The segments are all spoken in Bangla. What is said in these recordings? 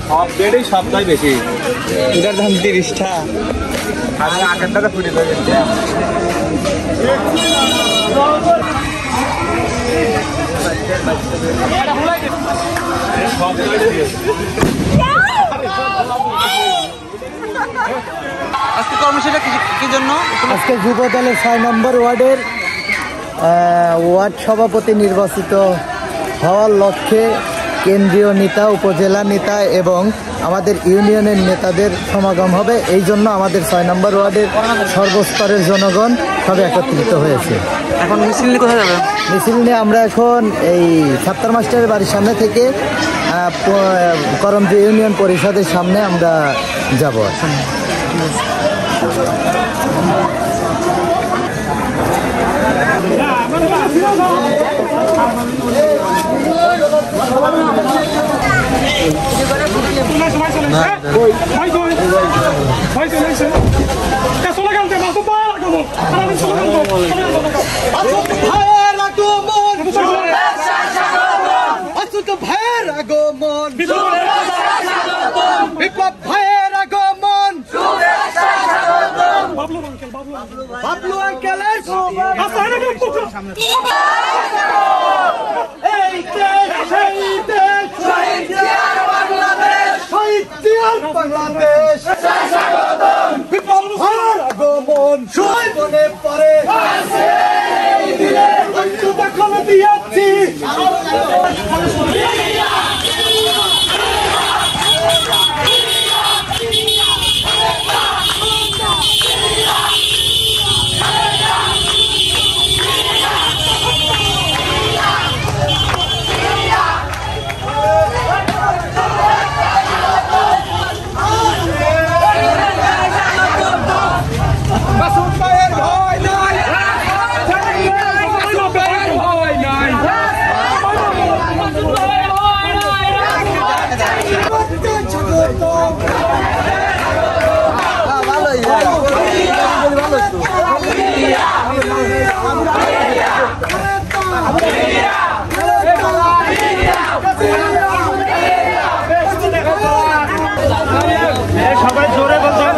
সব বেডেই সবটাই বেশি। এটার দাম 30টা। আমি আগের টাকা ফুটে যাবে। আজকে কর্মসূচিটা কি জন্য? আজকে যুবদলের 6 নম্বর ওয়ার্ডের ওয়ার্ড সভাপতি নির্বাচিত হওয়ার লক্ষ্যে কেন্দ্রীয় নেতা, উপজেলা নেতা এবং আমাদের ইউনিয়নের নেতাদের সমাগম হবে। এই জন্য আমাদের 6 নম্বর ওয়ার্ডের সর্বস্তরের জনগণ সবে একত্রিত হয়েছে। এখন মিছিল নিয়ে কোথায় যাবে? মিছিল নিয়ে আমরা এখন এই ছাত্র মাস্টারের বাড়ির সামনে থেকে করমজি ইউনিয়ন পরিষদের সামনে আমরা যাব। ভাইয়ের আগমন, বিপ্লব ভাইয়ের আগমন, বাবলু আঙ্কেলের বাংলাদেশ বিপ্লব ভাইয়ের আগমন মনে পড়ে দখল দিয়েছি। সবাই জোরে বলছেন।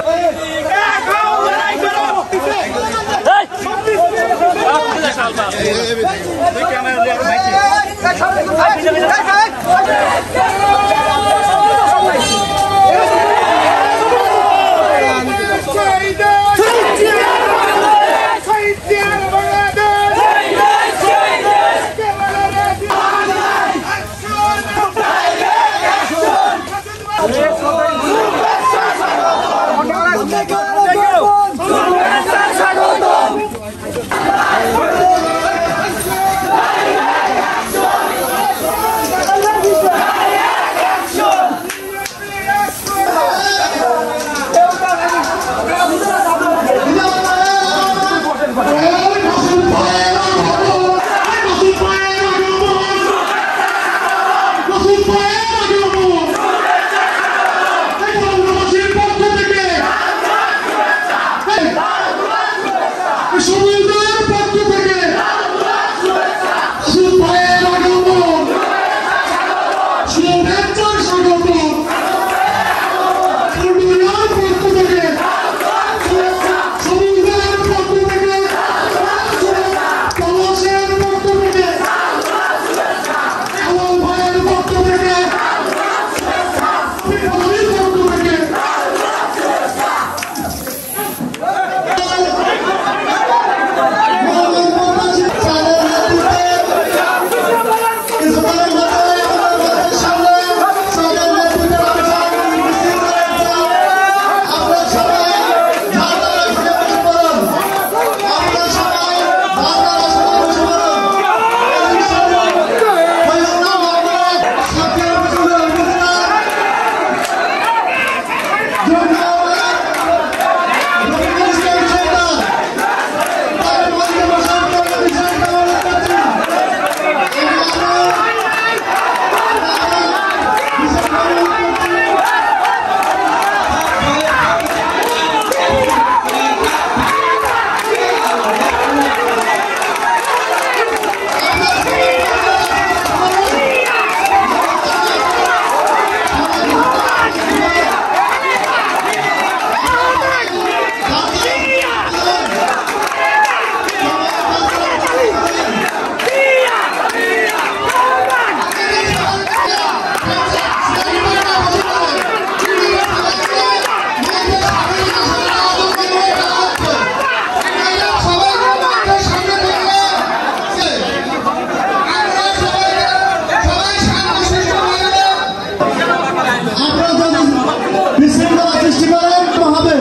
সৃষ্টি করেন হবে।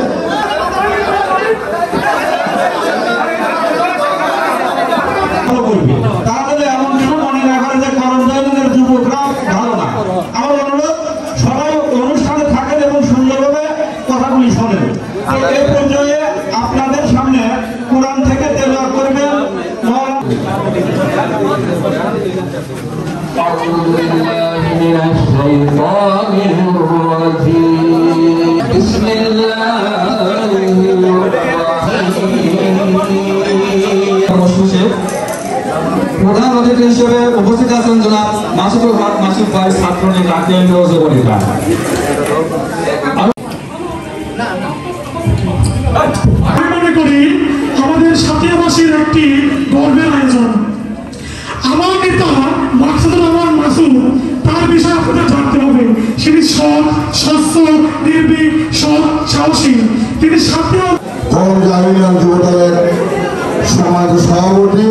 তাহলে এমন কিছু মনে না করে যে করমজলের যুবকরা ভালো না। আমার অনুরোধ সবাই অনুষ্ঠানে থাকেন এবং সুন্দরভাবে কথাগুলি শোনেন। এই পর্যায়ে আপনাদের সামনে কোরআন থেকে তেলাওয়াত করবেন প্রধান অতিথি হিসেবে উপস্থিত আছেন জনাব মাসুদুল হক মাসুদ ভাই, ছাত্রনেতা কেন্দ্রীয় যুবনেতা। আমি মনে করি আমাদের সাথিয়াবাসীর একটি গর্বের আয়োজন। আমার নেতা মাকসুদুর রহমান মাসুদ, তার বিষয়ে আপনাদের জানতে হবে। তিনি সৎ, স্বচ্ছ, নির্ভীক, সৎ, সাহসী। তিনি সাথিয়া যুবদলের সমাজ সভাপতি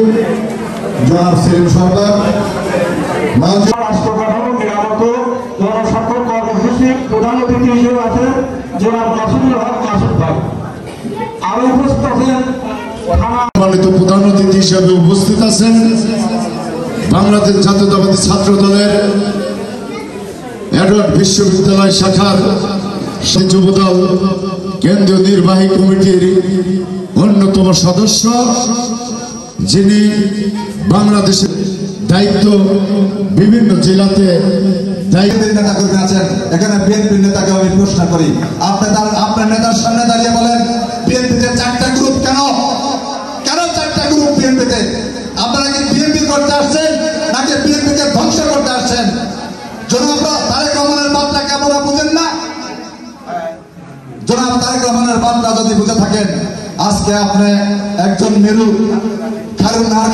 জনাব সেলিম সরকার, রাষ্ট্র কাঠামো মেরামত জনস্বার্থ কর্মসূচি প্রধান অতিথি হিসেবে আছে জনাব মাসুদুল হক মাসুদ ভাই। আরো উপস্থিত আছেন সম্মানিত প্রধান অতিথি হিসেবে উপস্থিত আছেন বাংলাদেশ জাতীয়তাবাদী ছাত্র দলের এডওয়ার্ড বিশ্ববিদ্যালয় শাখার যুবদল কেন্দ্রীয় নির্বাহী কমিটির অন্যতম সদস্য, যিনি বাংলাদেশের দায়িত্ব বিভিন্ন জেলাতে নেতা কর্মী আছেন। এখানে বিএনপির নেতাকে আমি প্রশ্ন করি, আপনার নেতার সামনে দাঁড়িয়ে বলেন বিএনপিতে 4টা গ্রুপ কেন? কেন 4টা গ্রুপ বিএনপিতে? আপনারা কি বিএনপি করতে আসছেন নাকি বিএনপিকে ধ্বংস করতে আসছেন? জনাব তারেক রহমানের বার্তাকে আপনারা বুঝেন না? জনাব তারেক রহমানের বার্তা যদি বুঝে থাকেন, আজকে আপনি একজন মেরু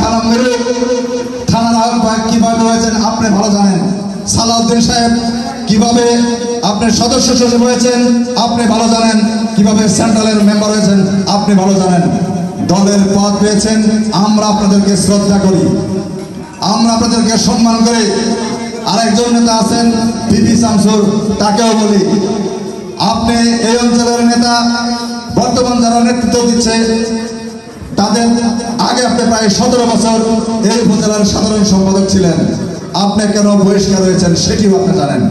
খানাম মেরু থানার আহ্বায়ক কিভাবে হয়েছেন আপনি ভালো জানেন। সালাউদ্দিন সাহেব কিভাবে আপনি সদস্য সচিব হয়েছেন আপনি ভালো জানেন। কিভাবে সেন্ট্রালের মেম্বার হয়েছেন আপনি ভালো জানেন। দলের পদ পেয়েছেন, আমরা আপনাদেরকে শ্রদ্ধা করি, আমরা আপনাদেরকে সম্মান করি। আরেকজন নেতা আছেন বিপি শামসুর, তাকেও বলি আপনি এই অঞ্চলের নেতা, বর্তমান যারা নেতৃত্ব দিচ্ছে তাদের আগে আপনি প্রায় 17 বছর এই উপজেলার সাধারণ সম্পাদক ছিলেন। আপনি কেন বহিষ্কার হয়েছেন সেটিও আপনি জানেন।